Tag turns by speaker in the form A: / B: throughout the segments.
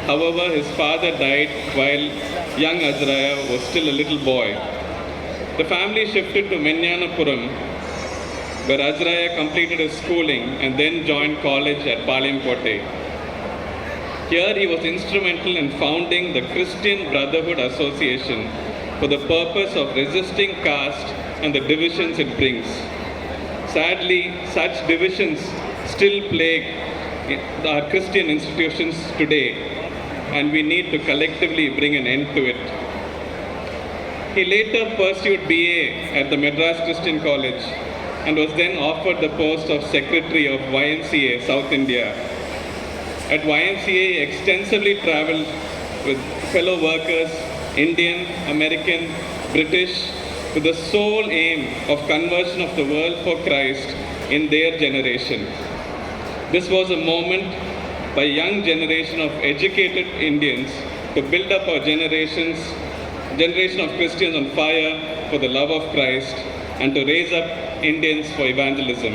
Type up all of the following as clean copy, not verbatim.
A: However, his father died while young Azariah was still a little boy. The family shifted to Menyanapuram, where Azariah completed his schooling and then joined college at Palayamkotte. Here he was instrumental in founding the Christian Brotherhood Association for the purpose of resisting caste and the divisions it brings. Sadly, such divisions still plague our Christian institutions today, and we need to collectively bring an end to it. He later pursued BA at the Madras Christian College and was then offered the post of Secretary of YMCA South India. At YMCA, he extensively traveled with fellow workers, Indian, American, British, with the sole aim of conversion of the world for Christ in their generation. This was a moment by a young generation of educated Indians to build up our generation of Christians on fire for the love of Christ and to raise up Indians for evangelism.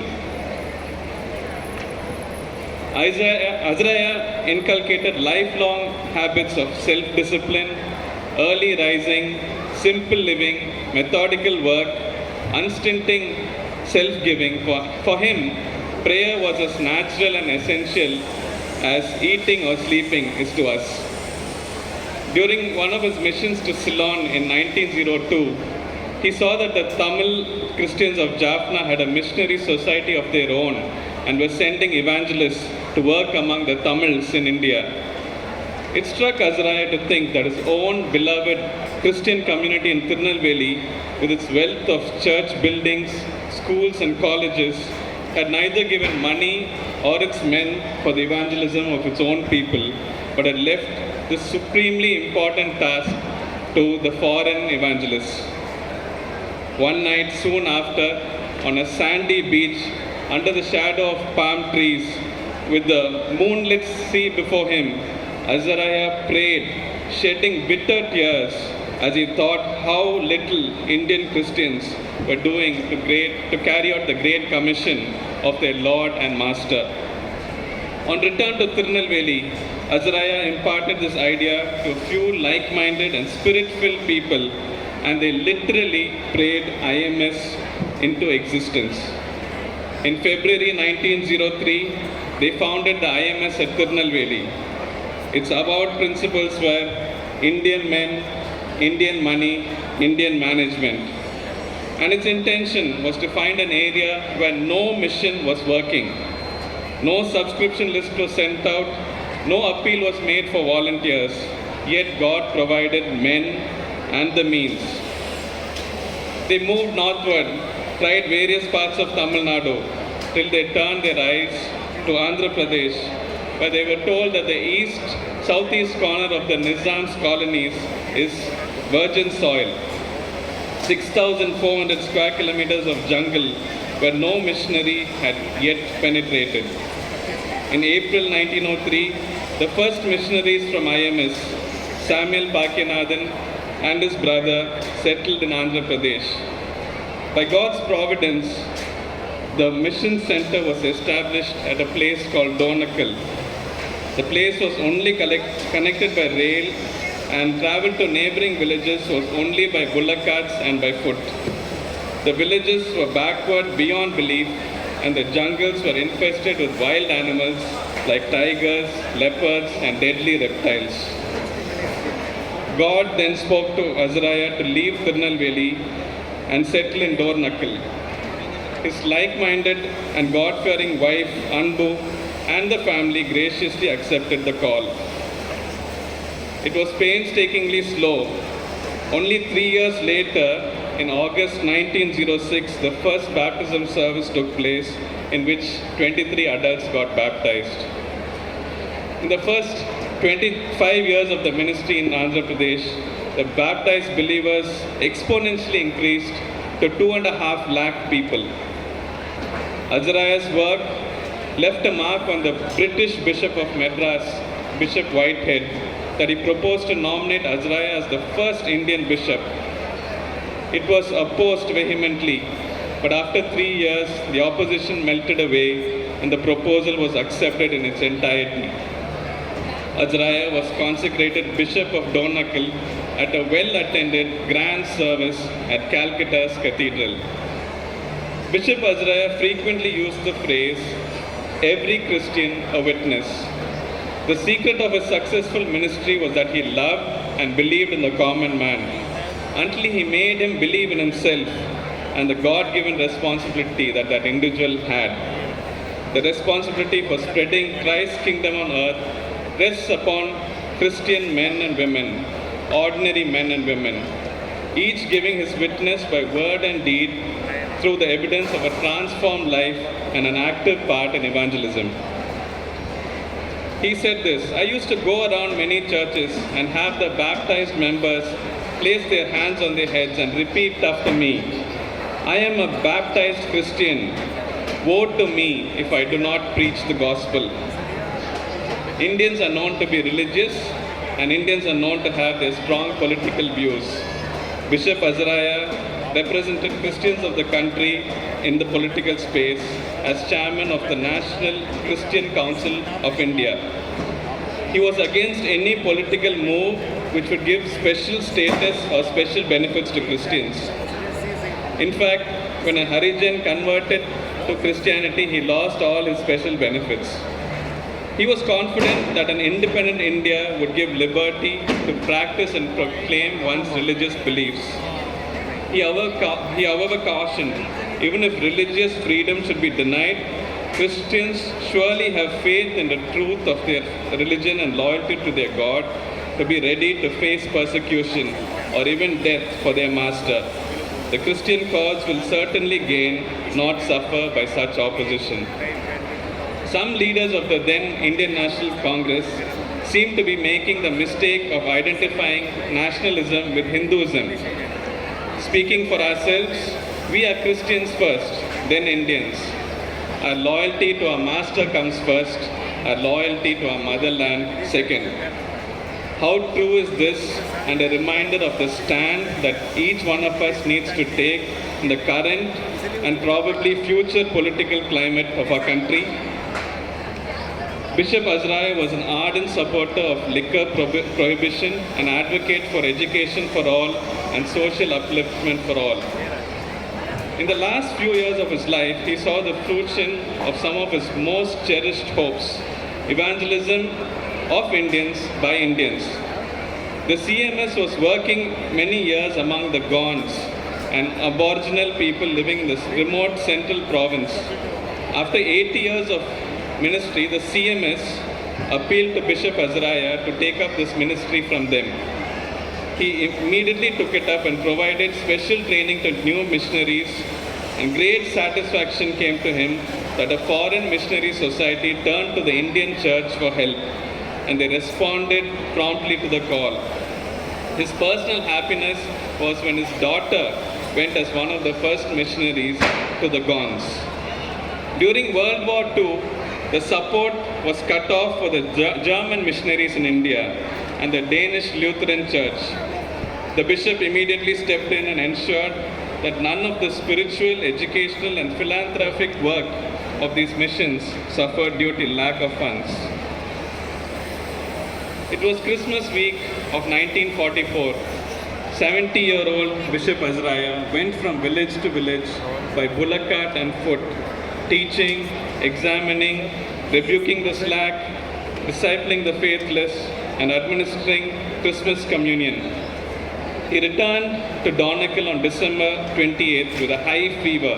A: Azariah inculcated lifelong habits of self-discipline, early rising, simple living, methodical work, unstinting self-giving. For him, prayer was as natural and essential as eating or sleeping is to us. During one of his missions to Ceylon in 1902, he saw that the Tamil Christians of Jaffna had a missionary society of their own and were sending evangelists to work among the Tamils in India. It struck Azariah to think that his own beloved Christian community in Tirunelveli, with its wealth of church buildings, schools and colleges, had neither given money or its men for the evangelism of its own people, but had left this supremely important task to the foreign evangelists. One night soon after, on a sandy beach, under the shadow of palm trees, with the moonlit sea before him, Azariah prayed, shedding bitter tears as he thought how little Indian Christians were doing to carry out the great commission of their Lord and Master. On return to Tirunelveli, Azariah imparted this idea to a few like-minded and spirit-filled people, and they literally prayed IMS into existence. In February 1903, they founded the IMS at Tirunelveli. Its avowed principles were Indian men, Indian money, Indian management. And its intention was to find an area where no mission was working. No subscription list was sent out, no appeal was made for volunteers, yet God provided men and the means. They moved northward, tried various parts of Tamil Nadu, till they turned their eyes to Andhra Pradesh, where they were told that the southeast corner of the Nizam's colonies is virgin soil. 6,400 square kilometers of jungle where no missionary had yet penetrated. In April 1903, the first missionaries from IMS, Samuel Bhakyanathan and his brother, settled in Andhra Pradesh. By God's providence, the mission center was established at a place called Donakal. The place was only connected by rail, and travel to neighboring villages was only by bullock carts and by foot. The villages were backward beyond belief, and the jungles were infested with wild animals like tigers, leopards, and deadly reptiles. God then spoke to Azariah to leave Tirunelveli and settle in Donakal. His like-minded and God-fearing wife, Anbu, and the family graciously accepted the call. It was painstakingly slow. Only 3 years later, in August 1906, the first baptism service took place in which 23 adults got baptized. In the first 25 years of the ministry in Andhra Pradesh, the baptized believers exponentially increased to 2.5 lakh people. Azariah's work left a mark on the British Bishop of Madras, Bishop Whitehead, that he proposed to nominate Azariah as the first Indian bishop. It was opposed vehemently, but after 3 years, the opposition melted away and the proposal was accepted in its entirety. Azariah was consecrated Bishop of Donagal at a well-attended grand service at Calcutta's Cathedral. Bishop Azariah frequently used the phrase, "Every Christian a witness." The secret of his successful ministry was that he loved and believed in the common man, until he made him believe in himself and the God-given responsibility that that individual had. The responsibility for spreading Christ's kingdom on earth rests upon Christian men and women, ordinary men and women, each giving his witness by word and deed through the evidence of a transformed life and an active part in evangelism. He said this, "I used to go around many churches and have the baptized members place their hands on their heads and repeat after me, 'I am a baptized Christian. Woe to me if I do not preach the gospel.'" Indians are known to be religious, and Indians are known to have their strong political views. Bishop Azariah represented Christians of the country in the political space as chairman of the National Christian Council of India. He was against any political move which would give special status or special benefits to Christians. In fact, when a Harijan converted to Christianity, he lost all his special benefits. He was confident that an independent India would give liberty to practice and proclaim one's religious beliefs. He however cautioned, even if religious freedom should be denied, Christians surely have faith in the truth of their religion and loyalty to their God to be ready to face persecution or even death for their master. The Christian cause will certainly gain, not suffer by such opposition. Some leaders of the then Indian National Congress seem to be making the mistake of identifying nationalism with Hinduism. Speaking for ourselves, we are Christians first, then Indians. Our loyalty to our master comes first, our loyalty to our motherland second. How true is this, and a reminder of the stand that each one of us needs to take in the current and probably future political climate of our country. Bishop Azariah was an ardent supporter of liquor prohibition, an advocate for education for all and social upliftment for all. In the last few years of his life, he saw the fruition of some of his most cherished hopes, evangelism of Indians by Indians. The CMS was working many years among the Gonds, an aboriginal people living in this remote central province. After 80 years of ministry, the CMS appealed to Bishop Azariah to take up this ministry from them. He immediately took it up and provided special training to new missionaries, and great satisfaction came to him that a foreign missionary society turned to the Indian church for help, and they responded promptly to the call. His personal happiness was when his daughter went as one of the first missionaries to the Gonds. During World War II, the support was cut off for the German missionaries in India and the Danish Lutheran Church. The bishop immediately stepped in and ensured that none of the spiritual, educational, and philanthropic work of these missions suffered due to lack of funds. It was Christmas week of 1944. 70-year-old Bishop Azariah went from village to village by bullock cart and foot, teaching, examining, rebuking the slack, discipling the faithless, and administering Christmas communion. He returned to Donagal on December 28th with a high fever,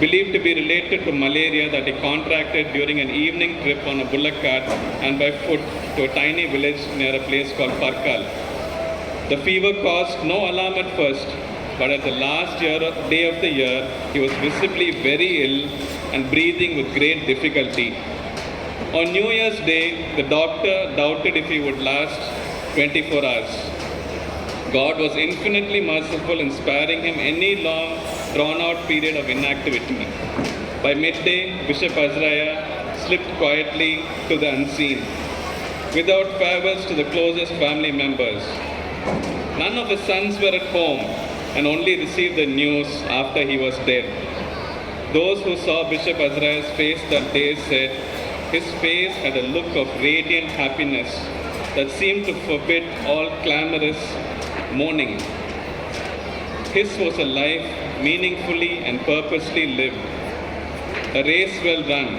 A: believed to be related to malaria that he contracted during an evening trip on a bullock cart and by foot to a tiny village near a place called Parkal. The fever caused no alarm at first, but at the last day of the year, he was visibly very ill and breathing with great difficulty. On New Year's Day, the doctor doubted if he would last 24 hours. God was infinitely merciful in sparing him any long, drawn-out period of inactivity. By midday, Bishop Azariah slipped quietly to the unseen, without farewells to the closest family members. None of his sons were at home and only received the news after he was dead. Those who saw Bishop Azariah's face that day said, His face had a look of radiant happiness that seemed to forbid all clamorous mourning. His was a life meaningfully and purposely lived, a race well run,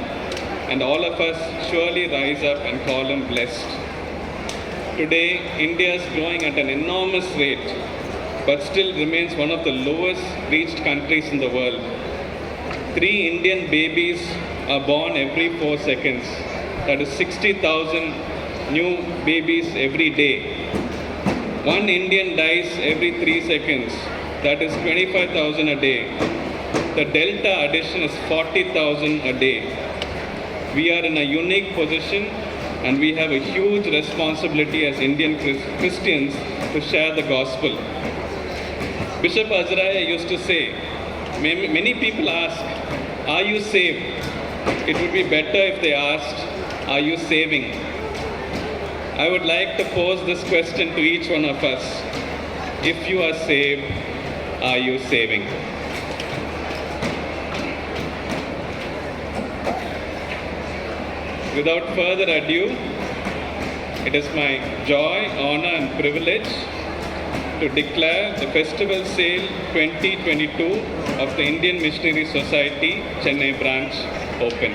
A: and all of us surely rise up and call him blessed. Today, India is growing at an enormous rate, but still remains one of the lowest reached countries in the world. 3 Indian babies are born every 4 seconds. That is 60,000 new babies every day. 1 Indian dies every 3 seconds. That is 25,000 a day. The delta addition is 40,000 a day. We are in a unique position and we have a huge responsibility as Indian Christians to share the gospel. Bishop Azariah used to say, many people ask, are you saved? It would be better if they asked, are you saving? I would like to pose this question to each one of us. If you are saved, are you saving? Without further ado, it is my joy, honor and privilege to declare the Festival Sale 2022 of the Indian Missionary Society, Chennai branch open.